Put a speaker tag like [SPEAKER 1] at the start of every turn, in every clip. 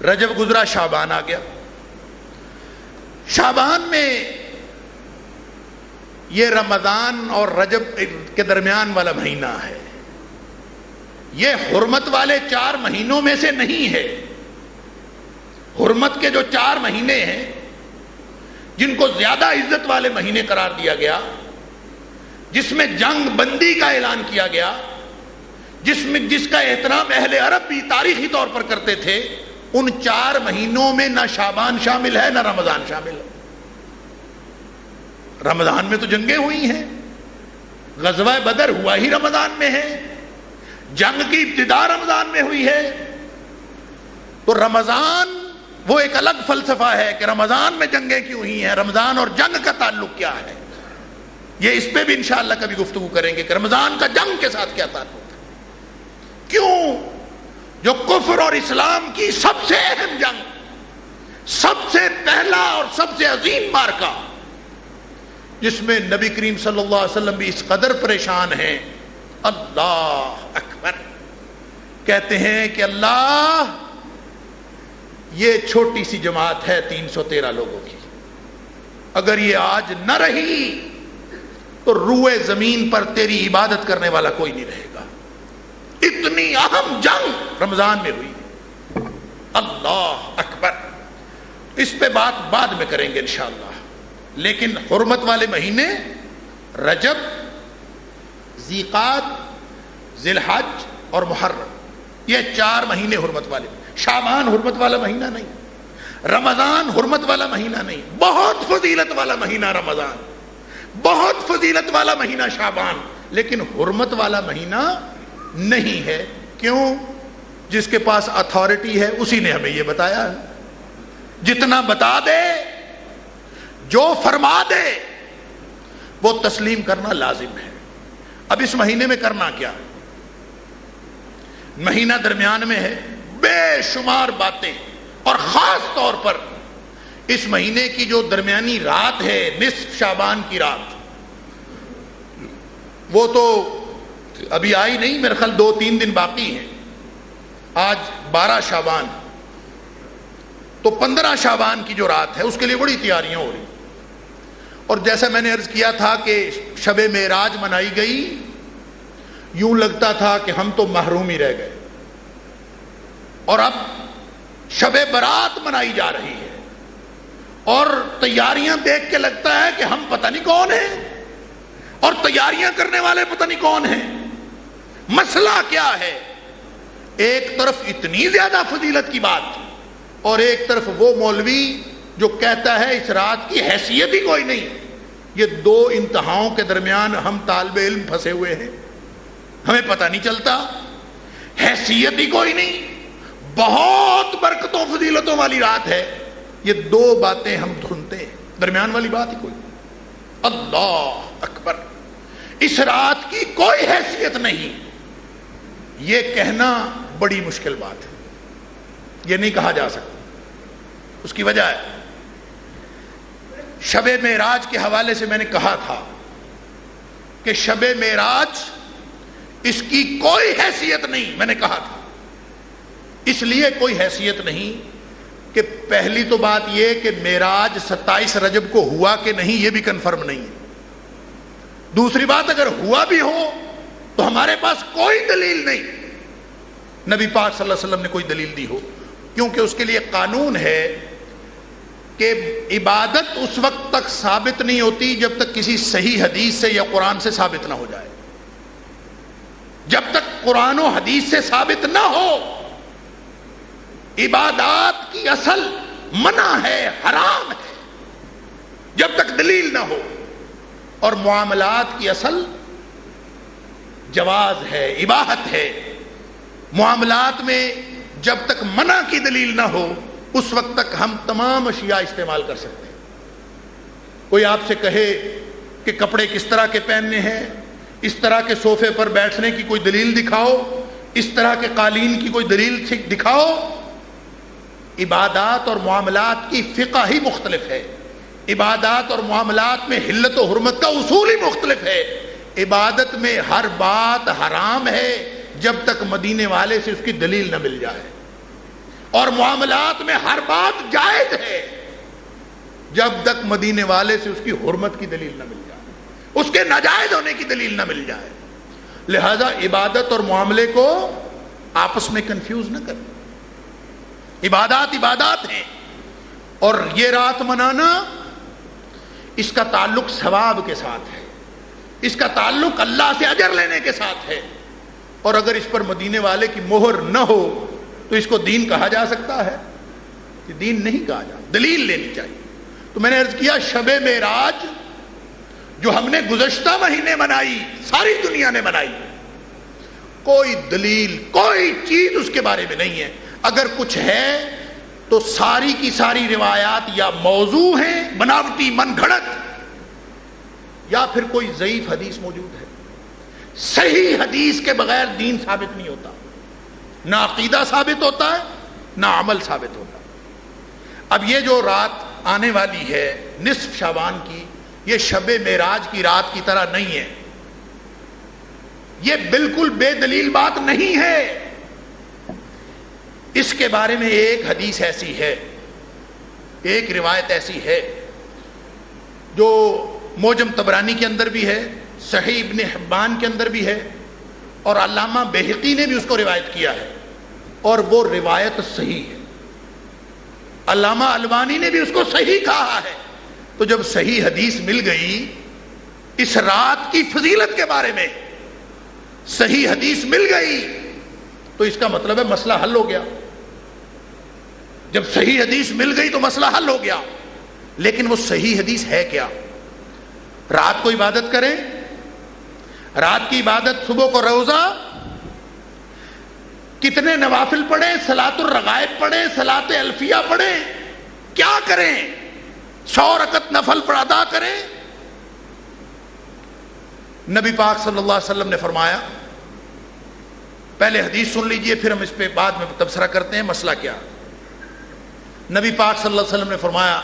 [SPEAKER 1] رجب گزرا، شعبان آ گیا. شعبان میں یہ رمضان اور رجب کے درمیان والا مہینہ ہے. یہ حرمت والے 4 مہینوں میں سے نہیں ہے. حرمت کے جو 4 مہینے ہیں جن کو زیادہ عزت والے مہینے قرار دیا گیا، جس میں جنگ بندی کا اعلان کیا گیا، جس کا احترام اہل عرب بھی تاریخی طور پر کرتے تھے، ان 4 مہینوں میں نہ شعبان شامل ہے نہ رمضان شامل ہے. رمضان میں تو جنگیں ہوئی ہیں، غزوہ بدر ہوا ہی رمضان میں ہے، جنگ کی ابتدا رمضان میں ہوئی ہے. تو رمضان وہ ایک الگ فلسفہ ہے کہ رمضان میں جنگیں کیوں ہوئی ہیں، رمضان اور جنگ کا تعلق کیا ہے. یہ اس پہ بھی انشاءاللہ کبھی گفتگو کریں گے کہ رمضان کا جنگ کے ساتھ کیا تعلق ہے. کیوں؟ جو کفر اور اسلام کی سب سے اہم جنگ، سب سے پہلا اور سب سے عظیم مارکہ، جس میں نبی کریم صلی اللہ علیہ وسلم بھی اس قدر پریشان ہیں، اللہ اکبر، کہتے ہیں کہ اللہ یہ چھوٹی سی جماعت ہے 313 لوگوں کی، اگر یہ آج نہ رہی تو روئے زمین پر تیری عبادت کرنے والا کوئی نہیں رہے گا. اتنی اہم جنگ رمضان میں ہوئی. اللہ اکبر. اس پہ بات بعد میں کریں گے انشاءاللہ. لیکن حرمت والے مہینے رجب، ذیقعد، ذی الحج اور محرم، یہ 4 مہینے حرمت والے. شعبان حرمت والا مہینہ نہیں، رمضان حرمت والا مہینہ نہیں. بہت فضیلت والا مہینہ رمضان، بہت فضیلت والا مہینہ شعبان، لیکن حرمت والا مہینہ نہیں ہے. کیوں؟ جس کے پاس اتھارٹی ہے اسی نے ہمیں یہ بتایا ہے. جتنا بتا دے، جو فرما دے، وہ تسلیم کرنا لازم ہے. اب اس مہینے میں کرنا کیا؟ مہینہ درمیان میں ہے، بے شمار باتیں، اور خاص طور پر اس مہینے کی جو درمیانی رات ہے، نصف شعبان کی رات، وہ تو ابھی آئی نہیں، میرے خیال 2-3 دن باقی ہیں. آج 12 شعبان، تو 15 شعبان کی جو رات ہے اس کے لیے بڑی تیاریاں ہو رہی. اور جیسا میں نے عرض کیا تھا کہ شب معراج منائی گئی، یوں لگتا تھا کہ ہم تو محروم ہی رہ گئے، اور اب شب برات منائی جا رہی ہے، اور تیاریاں دیکھ کے لگتا ہے کہ ہم پتہ نہیں کون ہیں، اور تیاریاں کرنے والے پتہ نہیں کون ہیں. مسئلہ کیا ہے؟ ایک طرف اتنی زیادہ فضیلت کی بات، اور ایک طرف وہ مولوی جو کہتا ہے اس رات کی حیثیت ہی کوئی نہیں. یہ 2 انتہاؤں کے درمیان ہم طالب علم پھنسے ہوئے ہیں، ہمیں پتہ نہیں چلتا، حیثیت ہی کوئی نہیں، بہت برکتوں فضیلتوں والی رات ہے. یہ 2 باتیں ہم سنتے ہیں، درمیان والی بات ہی کوئی نہیں. اللہ اکبر. اس رات کی کوئی حیثیت نہیں، یہ کہنا بڑی مشکل بات ہے، یہ نہیں کہا جا سکتا. اس کی وجہ ہے شب معراج کے حوالے سے میں نے کہا تھا کہ شب معراج اس کی کوئی حیثیت نہیں. میں نے کہا تھا اس لیے کوئی حیثیت نہیں کہ پہلی تو بات یہ کہ معراج 27 رجب کو ہوا کہ نہیں یہ بھی کنفرم نہیں ہے. دوسری بات، اگر ہوا بھی ہو تو ہمارے پاس کوئی دلیل نہیں نبی پاک صلی اللہ علیہ وسلم نے کوئی دلیل دی ہو، کیونکہ اس کے لیے قانون ہے کہ عبادت اس وقت تک ثابت نہیں ہوتی جب تک کسی صحیح حدیث سے یا قرآن سے ثابت نہ ہو جائے. جب تک قرآن و حدیث سے ثابت نہ ہو، عبادات کی اصل منع ہے، حرام ہے، جب تک دلیل نہ ہو. اور معاملات کی اصل جواز ہے، اباحت ہے. معاملات میں جب تک منع کی دلیل نہ ہو اس وقت تک ہم تمام اشیاء استعمال کر سکتے ہیں. کوئی آپ سے کہے کہ کپڑے کس طرح کے پہننے ہیں، اس طرح کے صوفے پر بیٹھنے کی کوئی دلیل دکھاؤ، اس طرح کے قالین کی کوئی دلیل دکھاؤ. عبادات اور معاملات کی فقہ ہی مختلف ہے، عبادات اور معاملات میں حلت و حرمت کا اصول ہی مختلف ہے. عبادت میں ہر بات حرام ہے جب تک مدینے والے سے اس کی دلیل نہ مل جائے. اور معاملات میں ہر بات جائز ہے جب تک مدینے والے سے اس کی حرمت کی دلیل نہ مل جائے، اس کے ناجائز ہونے کی دلیل نہ مل جائے۔ لہذا عبادت اور معاملے کو آپس میں کنفیوز نہ کریں۔ عبادات عبادات ہیں، اور یہ رات منانا اس کا تعلق ثواب کے ساتھ ہے، اس کا تعلق اللہ سے اجر لینے کے ساتھ ہے، اور اگر اس پر مدینے والے کی مہر نہ ہو تو اس کو دین کہا جا سکتا ہے؟ کہ دین نہیں کہا جا، دلیل لینی چاہیے۔ تو میں نے عرض کیا شب معراج جو ہم نے گزشتہ مہینے منائی، ساری دنیا نے منائی، کوئی دلیل کوئی چیز اس کے بارے میں نہیں ہے۔ اگر کچھ ہے تو ساری کی ساری روایات یا موضوع ہیں، بناوٹی من گھڑت، یا پھر کوئی ضعیف حدیث موجود ہے۔ صحیح حدیث کے بغیر دین ثابت نہیں ہوتا، نہ عقیدہ ثابت ہوتا ہے نہ عمل ثابت ہوتا۔ اب یہ جو رات آنے والی ہے نصف شعبان کی، یہ شب معراج کی رات کی طرح نہیں ہے، یہ بالکل بے دلیل بات نہیں ہے۔ اس کے بارے میں ایک حدیث ایسی ہے، ایک روایت ایسی ہے جو معجم طبرانی کے اندر بھی ہے، صحیح ابن حبان کے اندر بھی ہے، اور علامہ بہقی نے بھی اس کو روایت کیا ہے، اور وہ روایت صحیح ہے۔ علامہ البانی نے بھی اس کو صحیح کہا ہے۔ تو جب صحیح حدیث مل گئی اس رات کی فضیلت کے بارے میں، صحیح حدیث مل گئی، تو اس کا مطلب ہے مسئلہ حل ہو گیا۔ جب صحیح حدیث مل گئی تو مسئلہ حل ہو گیا۔ لیکن وہ صحیح حدیث ہے کیا؟ رات کو عبادت کریں، رات کی عبادت، صبح کو روزہ، کتنے نوافل پڑھیں، صلاۃ الرغائب پڑھیں، صلاۃ الفیہ پڑھیں، کیا کریں؟ 100 رکعت نفل پر ادا کریں۔ نبی پاک صلی اللہ علیہ وسلم نے فرمایا، پہلے حدیث سن لیجئے پھر ہم اس پہ بعد میں تبصرہ کرتے ہیں مسئلہ کیا۔ نبی پاک صلی اللہ علیہ وسلم نے فرمایا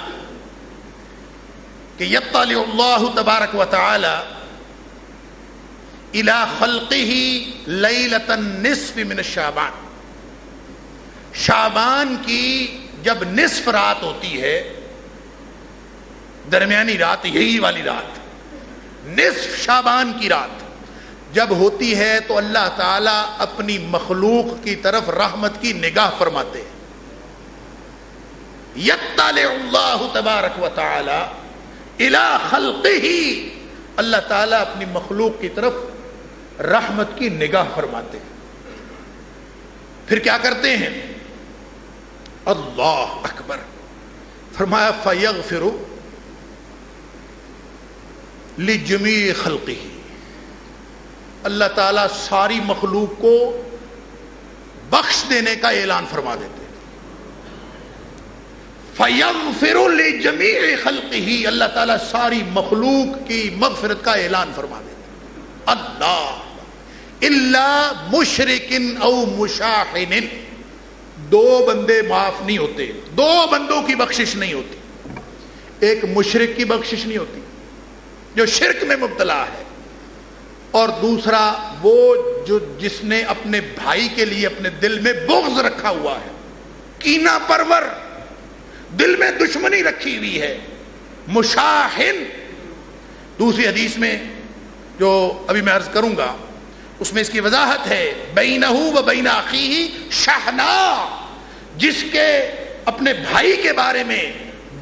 [SPEAKER 1] کہ یطلع اللہ تبارک و تعالی الی خلقہ لیلۃ النصف من الشعبان، شعبان کی جب نصف رات ہوتی ہے، درمیانی رات، یہی والی رات، نصف شعبان کی رات جب ہوتی ہے تو اللہ تعالیٰ اپنی مخلوق کی طرف رحمت کی نگاہ فرماتے ہیں۔ یطلع اللہ تبارک و تعالی الی خلقہ، اللہ تعالیٰ اپنی مخلوق کی طرف رحمت کی نگاہ فرماتے ہیں۔ پھر کیا کرتے ہیں؟ اللہ اکبر، فرمایا فیغفر لجمیع خلقہ، اللہ تعالیٰ ساری مخلوق کو بخش دینے کا اعلان فرما دیتے ہیں۔ فیغفر لجمیع خلقہ، اللہ تعالیٰ ساری مخلوق کی مغفرت کا اعلان فرما دیتے ہیں۔ اللہ الا مشرک او مشاحن، دو بندے معاف نہیں ہوتے، دو بندوں کی بخشش نہیں ہوتی۔ ایک مشرک کی بخشش نہیں ہوتی جو شرک میں مبتلا ہے، اور دوسرا وہ جو جس نے اپنے بھائی کے لیے اپنے دل میں بغض رکھا ہوا ہے، کینہ پرور، دل میں دشمنی رکھی ہوئی ہے، مشاحن۔ دوسری حدیث میں جو ابھی میں عرض کروں گا اس میں اس کی وضاحت ہے، بینہ و بین اخیہ شحنا، جس کے اپنے بھائی کے بارے میں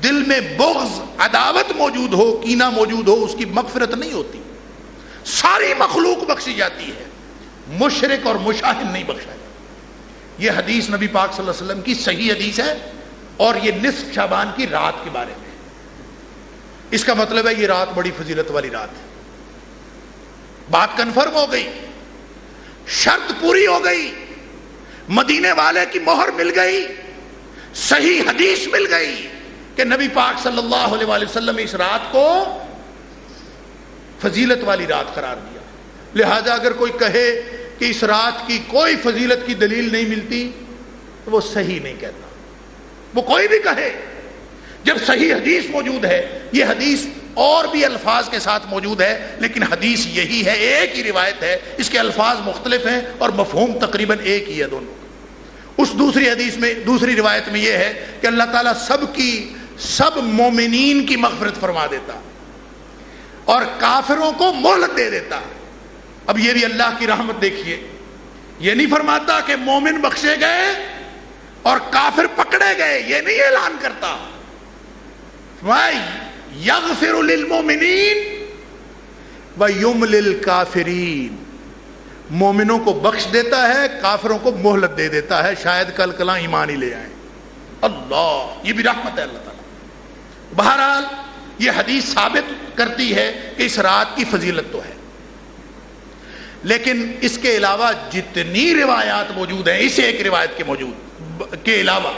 [SPEAKER 1] دل میں بغض، عداوت موجود ہو، کینہ موجود ہو، اس کی مغفرت نہیں ہوتی۔ ساری مخلوق بخشی جاتی ہے، مشرک اور مشاہن نہیں بخشا جاتا۔ یہ حدیث نبی پاک صلی اللہ علیہ وسلم کی صحیح حدیث ہے، اور یہ نصف شعبان کی رات کے بارے میں۔ اس کا مطلب ہے یہ رات بڑی فضیلت والی رات ہے۔ بات کنفرم ہو گئی، شرط پوری ہو گئی، مدینے والے کی مہر مل گئی، صحیح حدیث مل گئی کہ نبی پاک صلی اللہ علیہ وآلہ وسلم اس رات کو فضیلت والی رات قرار دیا۔ لہذا اگر کوئی کہے کہ اس رات کی کوئی فضیلت کی دلیل نہیں ملتی تو وہ صحیح نہیں کہتا، وہ کوئی بھی کہے۔ جب صحیح حدیث موجود ہے، یہ حدیث اور بھی الفاظ کے ساتھ موجود ہے، لیکن حدیث یہی ہے، ایک ہی روایت ہے، اس کے الفاظ مختلف ہیں اور مفہوم تقریباً ایک ہی ہے دونوں کا۔ اس دوسری حدیث میں، دوسری روایت میں یہ ہے کہ اللہ تعالیٰ سب مومنین کی مغفرت فرما دیتا اور کافروں کو مہلت دے دیتا۔ اب یہ بھی اللہ کی رحمت دیکھیے، یہ نہیں فرماتا کہ مومن بخشے گئے اور کافر پکڑے گئے، یہ نہیں اعلان کرتا۔ یغفر للمؤمنین ویملل کافرین، مومنوں کو بخش دیتا ہے، کافروں کو مہلت دے دیتا ہے، شاید کل کلاں ایمان ہی لے آئیں۔ اللہ، یہ بھی رحمت ہے اللہ تعالیٰ۔ بہرحال یہ حدیث ثابت کرتی ہے کہ اس رات کی فضیلت تو ہے، لیکن اس کے علاوہ جتنی روایات موجود ہیں، اس ایک روایت کے علاوہ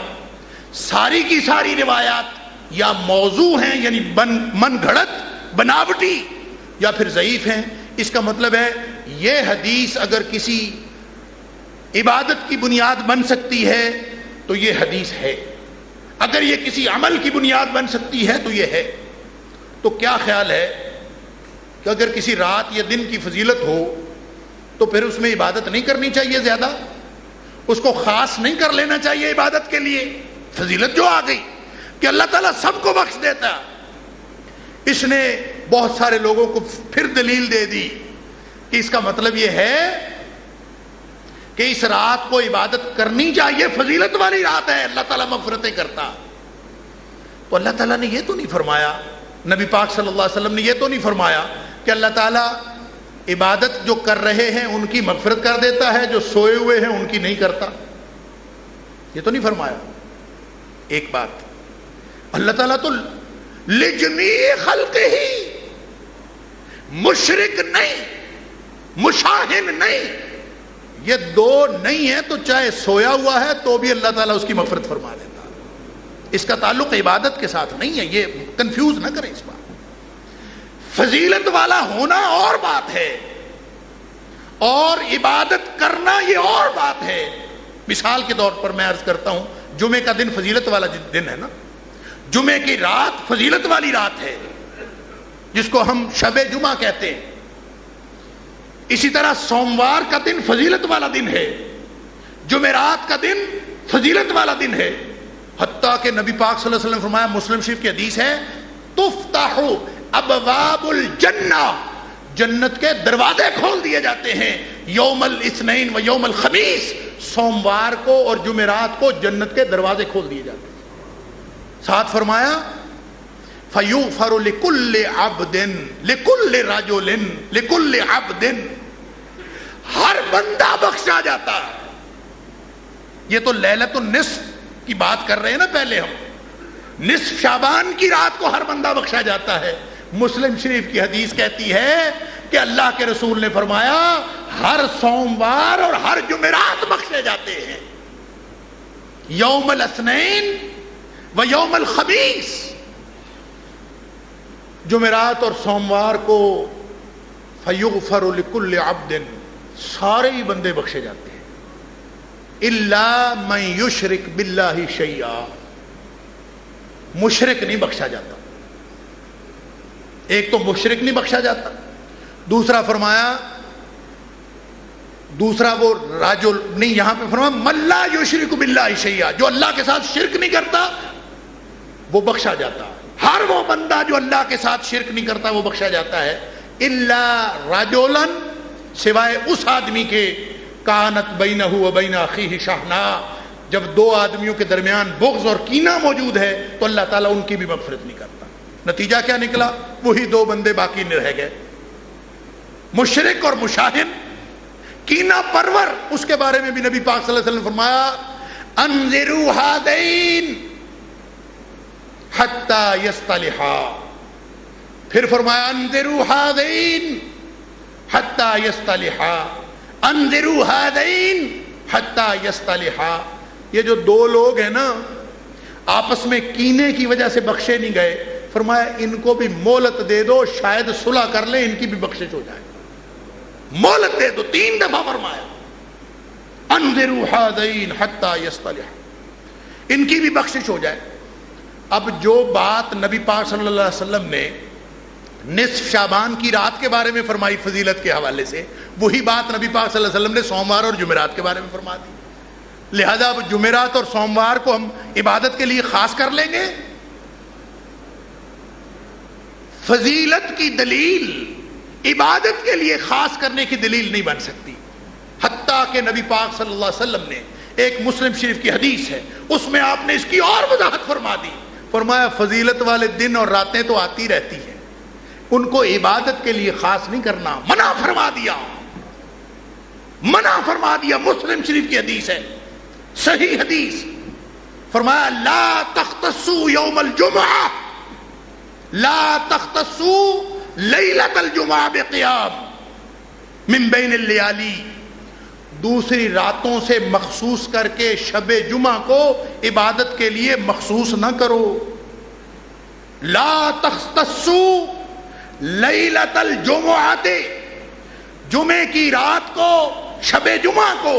[SPEAKER 1] ساری کی ساری روایات یا موضوع ہیں، یعنی من گھڑت، بناوٹی، یا پھر ضعیف ہیں۔ اس کا مطلب ہے یہ حدیث اگر کسی عبادت کی بنیاد بن سکتی ہے تو یہ حدیث ہے، اگر یہ کسی عمل کی بنیاد بن سکتی ہے تو یہ ہے۔ تو کیا خیال ہے کہ اگر کسی رات یا دن کی فضیلت ہو تو پھر اس میں عبادت نہیں کرنی چاہیے، زیادہ اس کو خاص نہیں کر لینا چاہیے عبادت کے لیے؟ فضیلت جو آ گئی کہ اللہ تعالیٰ سب کو بخش دیتا، اس نے بہت سارے لوگوں کو پھر دلیل دے دی کہ اس کا مطلب یہ ہے کہ اس رات کو عبادت کرنی چاہیے، فضیلت والی رات ہے، اللہ تعالیٰ مغفرتیں کرتا۔ تو اللہ تعالیٰ نے یہ تو نہیں فرمایا، نبی پاک صلی اللہ علیہ وسلم نے یہ تو نہیں فرمایا کہ اللہ تعالیٰ عبادت جو کر رہے ہیں ان کی مغفرت کر دیتا ہے، جو سوئے ہوئے ہیں ان کی نہیں کرتا، یہ تو نہیں فرمایا۔ ایک بات، اللہ تعالیٰ تو لجمیع خلقہ ہی، مشرک نہیں، مشاہن نہیں، یہ دو نہیں ہے تو چاہے سویا ہوا ہے تو بھی اللہ تعالیٰ اس کی مغفرت فرما دیتا۔ اس کا تعلق عبادت کے ساتھ نہیں ہے، یہ کنفیوز نہ کریں اس بات۔ فضیلت والا ہونا اور بات ہے اور عبادت کرنا یہ اور بات ہے۔ مثال کے طور پر میں عرض کرتا ہوں، جمعے کا دن فضیلت والا دن ہے نا، جمعے کی رات فضیلت والی رات ہے جس کو ہم شب جمعہ کہتے ہیں۔ اسی طرح سوموار کا دن فضیلت والا دن ہے، جمعرات کا دن فضیلت والا دن ہے، حتیٰ کہ نبی پاک صلی اللہ علیہ وسلم فرمایا، مسلم شریف کی حدیث ہے، تفتح ابواب الجنہ، جنت کے دروازے کھول دیے جاتے ہیں، یوم الاثنین و یوم الخمیس، سوموار کو اور جمعرات کو جنت کے دروازے کھول دیے جاتے ہیں۔ ساتھ فرمایا فَيُغْفَرُ لِكُلِّ عَبْدٍ لِكُلِّ رَجُلٍ لِكُلِّ عَبْدٍ، ہر بندہ بخشا جاتا ہے۔ یہ تو لیلۃ النصف کی بات کر رہے ہیں نا، پہلے ہم نصف شعبان کی رات کو ہر بندہ بخشا جاتا ہے۔ مسلم شریف کی حدیث کہتی ہے کہ اللہ کے رسول نے فرمایا ہر سوموار اور ہر جمعرات بخشے جاتے ہیں، یوم الاثنین و یوم الخمیس، جمعرات اور سوموار کو فیغفر لکل عبد، سارے ہی بندے بخشے جاتے ہیں، الا من یشرک باللہ شیئا، مشرک نہیں بخشا جاتا۔ ایک تو مشرک نہیں بخشا جاتا، دوسرا فرمایا، دوسرا وہ راجل نہیں، یہاں پہ فرمایا من لا یشرک باللہ شیئا، جو اللہ کے ساتھ شرک نہیں کرتا وہ بخشا جاتا۔ ہر وہ بندہ جو اللہ کے ساتھ شرک نہیں کرتا وہ بخشا جاتا ہے، الا رجلا، سوائے اس آدمی کے کانت بینہ و بین اخیہ شحناء، جب دو آدمیوں کے درمیان بغض اور کینہ موجود ہے تو اللہ تعالیٰ ان کی بھی مغفرت نہیں کرتا۔ نتیجہ کیا نکلا؟ وہی دو بندے باقی رہ گئے، مشرک اور مشاہن، کینہ پرور۔ اس کے بارے میں بھی نبی پاک صلی اللہ علیہ وسلم فرمایا انذروا ہذین حتی یصطلحا، پھر فرمایا انذروا ہذین حتی یصطلحا، انذروا ہذین حتی یصطلحا۔ یہ جو دو لوگ ہیں نا آپس میں کینے کی وجہ سے بخشے نہیں گئے، فرمایا ان کو بھی مہلت دے دو، شاید صلح کر لیں، ان کی بھی بخشش ہو جائے، مہلت دے دو۔ 3 دفعہ فرمایا انذروا ہذین حتی یصطلحا، ان کی بھی بخشش ہو جائے۔ اب جو بات نبی پاک صلی اللہ علیہ وسلم نے نصف شعبان کی رات کے بارے میں فرمائی فضیلت کے حوالے سے، وہی بات نبی پاک صلی اللہ علیہ وسلم نے سوموار اور جمعرات کے بارے میں فرما دی۔ لہذا اب جمعرات اور سوموار کو ہم عبادت کے لیے خاص کر لیں گے؟ فضیلت کی دلیل عبادت کے لیے خاص کرنے کی دلیل نہیں بن سکتی. حتیٰ کہ نبی پاک صلی اللہ علیہ وسلم نے ایک مسلم شریف کی حدیث ہے، اس میں آپ نے اس کی اور وضاحت فرما دی. فرمایا فضیلت والے دن اور راتیں تو آتی رہتی ہیں، ان کو عبادت کے لیے خاص نہیں کرنا. منع فرما دیا، منع فرما دیا. مسلم شریف کی حدیث ہے، صحیح حدیث. فرمایا لا تختصوا یوم الجمعہ، لا تختصوا لیلۃ الجمعہ بقیام من بین اللیالی. دوسری راتوں سے مخصوص کر کے شب جمعہ کو عبادت کے لیے مخصوص نہ کرو. لا تختصوا لیلۃ الجمعہ، جمعے کی رات کو، شب جمعہ کو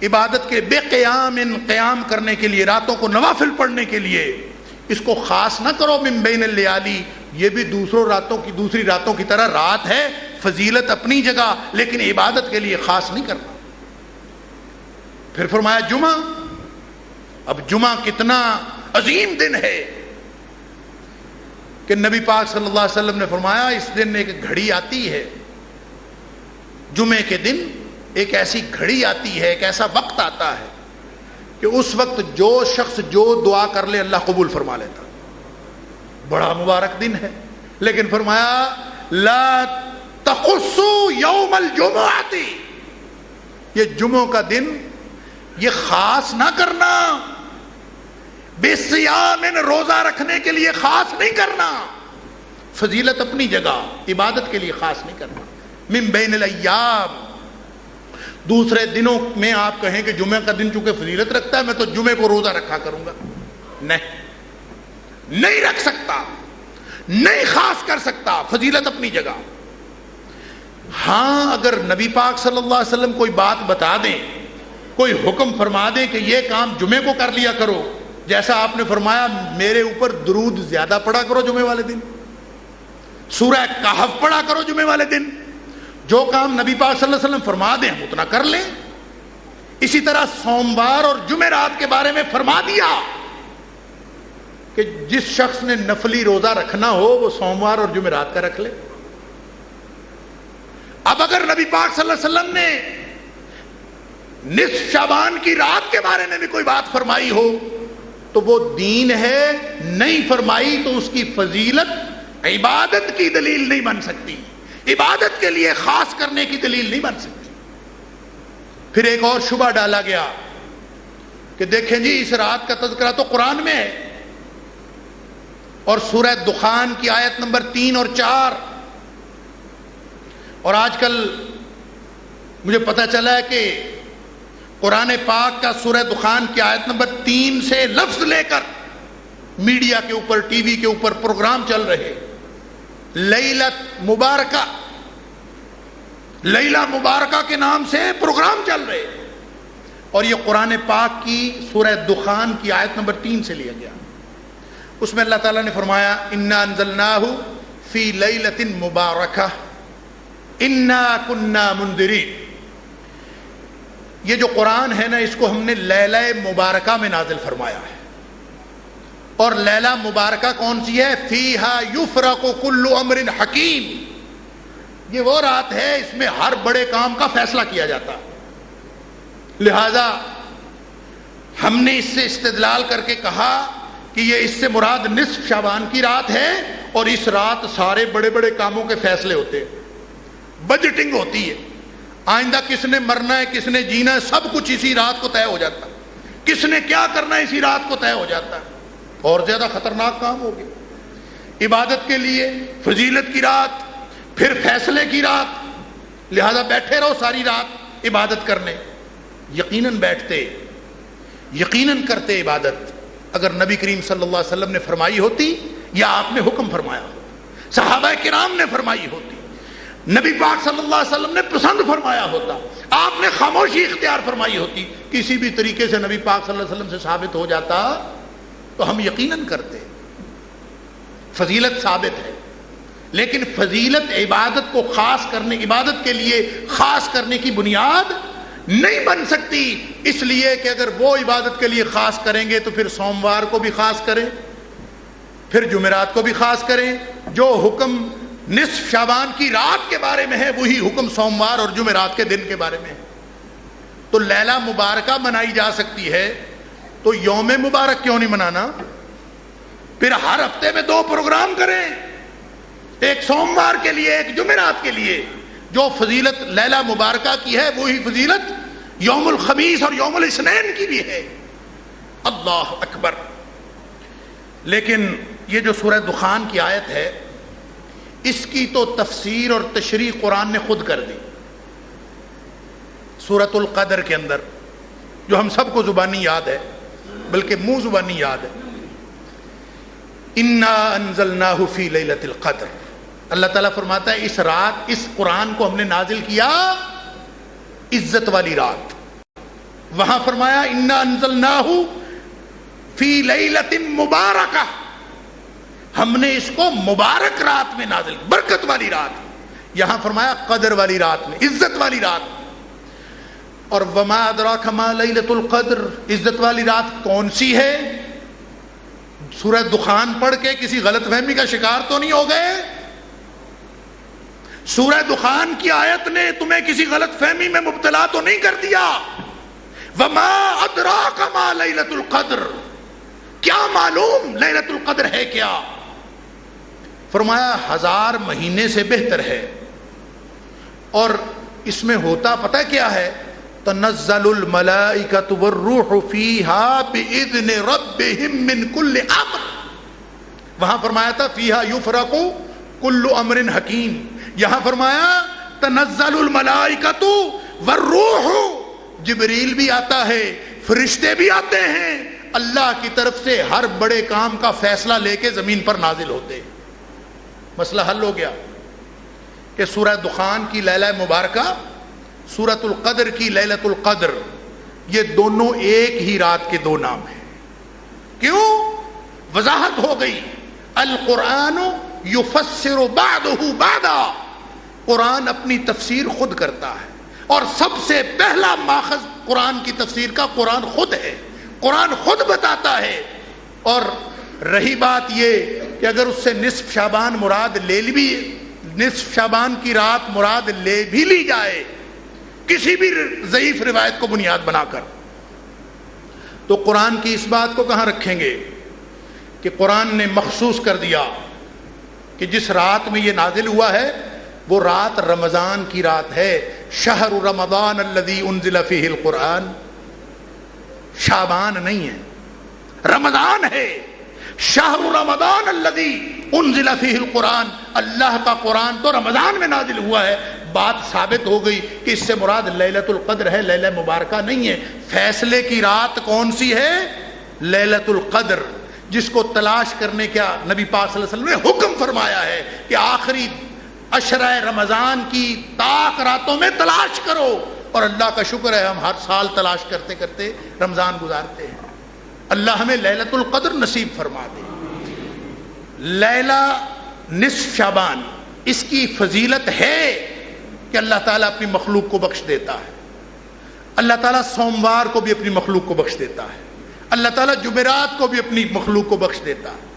[SPEAKER 1] عبادت کے بے قیام، قیام کرنے کے لیے، راتوں کو نوافل پڑھنے کے لیے اس کو خاص نہ کرو. من بین اللیالی، یہ بھی دوسری راتوں کی طرح رات ہے، فضیلت اپنی جگہ، لیکن عبادت کے لیے خاص نہیں کرنا. پھر فرمایا جمعہ. اب جمعہ کتنا عظیم دن ہے کہ نبی پاک صلی اللہ علیہ وسلم نے فرمایا اس دن ایک گھڑی آتی ہے، جمعے کے دن ایک ایسی گھڑی آتی ہے، ایک ایسا وقت آتا ہے کہ اس وقت جو شخص جو دعا کر لے اللہ قبول فرما لیتا. بڑا مبارک دن ہے، لیکن فرمایا لا تخصوا یوم الجمعہ، یہ جمعوں کا دن یہ خاص نہ کرنا. بصیام، روزہ رکھنے کے لیے خاص نہیں کرنا. فضیلت اپنی جگہ، عبادت کے لیے خاص نہیں کرنا. من بین الایام، دوسرے دنوں میں آپ کہیں کہ جمعہ کا دن چونکہ فضیلت رکھتا ہے میں تو جمعے کو روزہ رکھا کروں گا، نہیں رکھ سکتا، نہیں خاص کر سکتا. فضیلت اپنی جگہ. ہاں اگر نبی پاک صلی اللہ علیہ وسلم کوئی بات بتا دیں، کوئی حکم فرما دیں کہ یہ کام جمعے کو کر لیا کرو، جیسا آپ نے فرمایا میرے اوپر درود زیادہ پڑھا کرو جمعے والے دن، سورہ کہف پڑھا کرو جمعے والے دن، جو کام نبی پاک صلی اللہ علیہ وسلم فرما دیں ہم اتنا کر لیں. اسی طرح سوموار اور جمعرات کے بارے میں فرما دیا کہ جس شخص نے نفلی روزہ رکھنا ہو وہ سوموار اور جمعرات کا رکھ لے. اب اگر نبی پاک صلی اللہ علیہ وسلم نے نصف شعبان کی رات کے بارے میں بھی کوئی بات فرمائی ہو تو وہ دین ہے، نہیں فرمائی تو اس کی فضیلت عبادت کی دلیل نہیں بن سکتی، عبادت کے لیے خاص کرنے کی دلیل نہیں بن سکتی. پھر ایک اور شبہ ڈالا گیا کہ دیکھیں جی اس رات کا تذکرہ تو قرآن میں ہے، اور سورہ دخان کی آیت نمبر 3 اور 4، اور آج کل مجھے پتہ چلا ہے کہ قرآن پاک کا سورہ دخان کی آیت نمبر 3 سے لفظ لے کر میڈیا کے اوپر، ٹی وی کے اوپر پروگرام چل رہے، لیلت مبارکہ، لیلہ مبارکہ کے نام سے پروگرام چل رہے، اور یہ قرآن پاک کی سورہ دخان کی آیت نمبر 3 سے لیا گیا. اس میں اللہ تعالیٰ نے فرمایا انا انزلناہ فی لیلۃ مبارکہ انا کنا منذرین. یہ جو قرآن ہے نا اس کو ہم نے لیلہ مبارکہ میں نازل فرمایا ہے، اور لیلہ مبارکہ کون سی ہے؟ فیہا یفرق کل امر حکیم. یہ وہ رات ہے اس میں ہر بڑے کام کا فیصلہ کیا جاتا. لہذا ہم نے اس سے استدلال کر کے کہا کہ یہ اس سے مراد نصف شعبان کی رات ہے، اور اس رات سارے بڑے بڑے کاموں کے فیصلے ہوتے ہیں، بجٹنگ ہوتی ہے، آئندہ کس نے مرنا ہے کس نے جینا ہے سب کچھ اسی رات کو طے ہو جاتا ہے، کس نے کیا کرنا ہے اسی رات کو طے ہو جاتا ہے. اور زیادہ خطرناک کام ہو گیا. عبادت کے لیے فضیلت کی رات، پھر فیصلے کی رات، لہذا بیٹھے رہو ساری رات عبادت کرنے. یقیناً بیٹھتے، یقیناً کرتے عبادت اگر نبی کریم صلی اللہ علیہ وسلم نے فرمائی ہوتی یا آپ نے حکم فرمایا ہو، صحابہ کرام نے فرمائی ہوتی، نبی پاک صلی اللہ علیہ وسلم نے پسند فرمایا ہوتا، آپ نے خاموشی اختیار فرمائی ہوتی، کسی بھی طریقے سے نبی پاک صلی اللہ علیہ وسلم سے ثابت ہو جاتا تو ہم یقیناً کرتے. فضیلت ثابت ہے، لیکن فضیلت عبادت کو خاص کرنے، عبادت کے لیے خاص کرنے کی بنیاد نہیں بن سکتی، اس لیے کہ اگر وہ عبادت کے لیے خاص کریں گے تو پھر سوموار کو بھی خاص کریں، پھر جمعرات کو بھی خاص کریں۔ جو حکم نصف شعبان کی رات کے بارے میں ہے وہی حکم سوموار اور جمعرات کے دن کے بارے میں ہے۔ تو لیلہ مبارکہ منائی جا سکتی ہے تو یوم مبارک کیوں نہیں منانا؟ پھر ہر ہفتے میں 2 پروگرام کریں، ایک سوموار کے لیے ایک جمعرات کے لیے۔ جو فضیلت لیلہ مبارکہ کی ہے وہی فضیلت یوم الخمیس اور یوم الاثنین کی بھی ہے۔ اللہ اکبر۔ لیکن یہ جو سورہ دخان کی آیت ہے اس کی تو تفسیر اور تشریح قرآن نے خود کر دی۔ سورۃ القدر کے اندر جو ہم سب کو زبانی یاد ہے، بلکہ منہ زبانی یاد ہے، انا انزلناہ فی لیلۃ القدر، اللہ تعالیٰ فرماتا ہے اس رات، اس قرآن کو ہم نے نازل کیا عزت والی رات۔ وہاں فرمایا انا انزلناہ فی لیلۃ مبارکہ، ہم نے اس کو مبارک رات میں نازل، برکت والی رات۔ یہاں فرمایا قدر والی رات میں، عزت والی رات۔ اور وما ادراک ما لیلۃ القدر، عزت والی رات کون سی ہے؟ سورہ دخان پڑھ کے کسی غلط فہمی کا شکار تو نہیں ہو گئے؟ سورہ دخان کی آیت نے تمہیں کسی غلط فہمی میں مبتلا تو نہیں کر دیا؟ وما ادراک ما لیلۃ القدر، کیا معلوم لیلۃ القدر ہے کیا؟ فرمایا 1000 مہینے سے بہتر ہے۔ اور اس میں ہوتا پتہ کیا ہے؟ تنزل الملائکۃ والروح فیہا بإذن ربہم من کل امر۔ وہاں فرمایا تھا فیہا یفرق کل امر حکیم، یہاں فرمایا تنزل الملائکۃ والروح، جبریل بھی آتا ہے، فرشتے بھی آتے ہیں، اللہ کی طرف سے ہر بڑے کام کا فیصلہ لے کے زمین پر نازل ہوتے ہیں۔ مسئلہ حل ہو گیا کہ سورہ دخان کی لیلہ مبارکہ، سورۃ القدر کی لیلۃ القدر، یہ دونوں ایک ہی رات کے 2 نام ہیں۔ کیوں؟ وضاحت ہو گئی، القرآن یفسر بعضہ بعضا، قرآن اپنی تفسیر خود کرتا ہے، اور سب سے پہلا ماخذ قرآن کی تفسیر کا قرآن خود ہے، قرآن خود بتاتا ہے۔ اور رہی بات یہ کہ اگر اس سے نصف شعبان مراد لے لی، نصف شعبان کی رات مراد لے بھی لی جائے کسی بھی ضعیف روایت کو بنیاد بنا کر، تو قرآن کی اس بات کو کہاں رکھیں گے کہ قرآن نے مخصوص کر دیا کہ جس رات میں یہ نازل ہوا ہے وہ رات رمضان کی رات ہے۔ شہر رمضان الذی انزل فیہ القرآن، شعبان نہیں ہے، رمضان ہے۔ شہر رمضان الذی انزل فیہ القرآن، اللہ کا قرآن تو رمضان میں نازل ہوا ہے۔ بات ثابت ہو گئی کہ اس سے مراد لیلۃ القدر ہے، لیلہ مبارکہ نہیں ہے۔ فیصلے کی رات کون سی ہے؟ لیلۃ القدر، جس کو تلاش کرنے کا نبی پاک صلی اللہ علیہ وسلم نے حکم فرمایا ہے کہ آخری عشرہ رمضان کی طاق راتوں میں تلاش کرو، اور اللہ کا شکر ہے ہم ہر سال تلاش کرتے کرتے رمضان گزارتے ہیں۔ اللہ ہمیں لیلۃ القدر نصیب فرما دے۔ لیلہ نصف شعبان، اس کی فضیلت ہے کہ اللہ تعالیٰ اپنی مخلوق کو بخش دیتا ہے۔ اللہ تعالیٰ سوموار کو بھی اپنی مخلوق کو بخش دیتا ہے، اللہ تعالیٰ جمعرات کو بھی اپنی مخلوق کو بخش دیتا ہے۔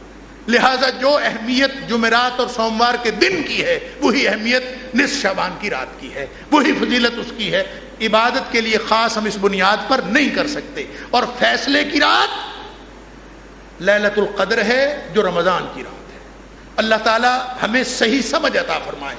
[SPEAKER 1] لہٰذا جو اہمیت جمعرات اور سوموار کے دن کی ہے وہی اہمیت نصف شعبان کی رات کی ہے، وہی فضیلت اس کی ہے۔ عبادت کے لیے خاص ہم اس بنیاد پر نہیں کر سکتے۔ اور فیصلے کی رات لیلۃ القدر ہے جو رمضان کی رات ہے۔ اللہ تعالیٰ ہمیں صحیح سمجھ عطا فرمائے۔